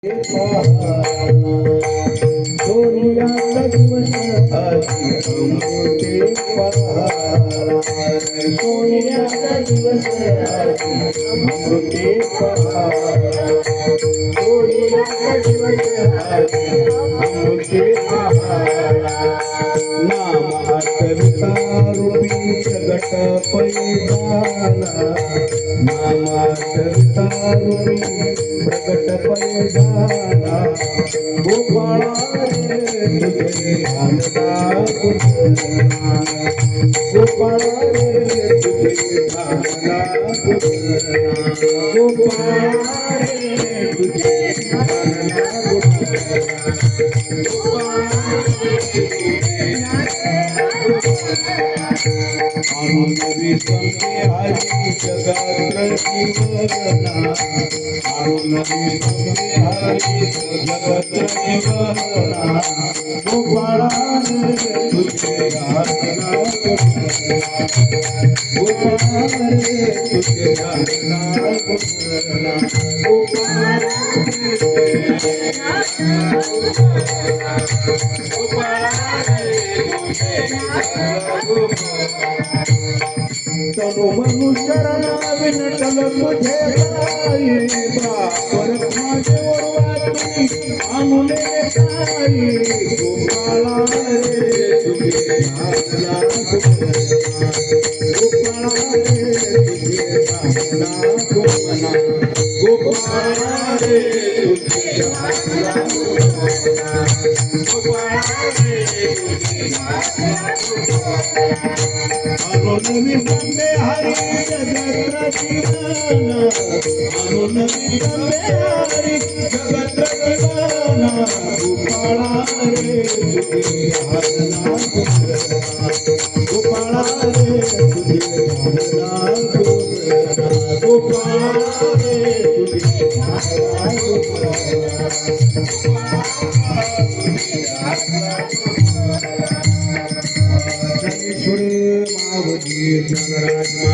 सोनियाचा दिवस आधी अमृते पहार सोनियाचा दिवस आधी अमृते पहार सोनियाचा दिवस आधी अमृते पहार नामाकरिता रूपी प्रगट पैजाना नामाकरिता रूपी प्रगट पैजाना गोपाळा रे तुझे भानना गुणना गोपाळा रे तुझे भानना गुणना गोपाळा रे तुझे भानना आनंदी संगे हरी जगात्र जीवना आनंदी संगे हरी जगात्र जीवना गोपाळा रे तुझे भानना गोपाळा रे तुझे भानना गोपाळा तनु मनुष्यरना विनटल तुझे पायी बापर माझे वाचुनी आमुने पायी गोपाळा रे तुझे भानना गोपाळा रे तुझे भानना गोपाळा रे तुझे भानना गोपाळा रे तुझे आनंदी संगे हरी जगत्र जीवना आनंदी संगे हरी जगत्र जीवना गोपाळा रे तुझे भानना गोपाळा रे तुझे भानना गोपाळा रे तुझे भानना मावजी जनराज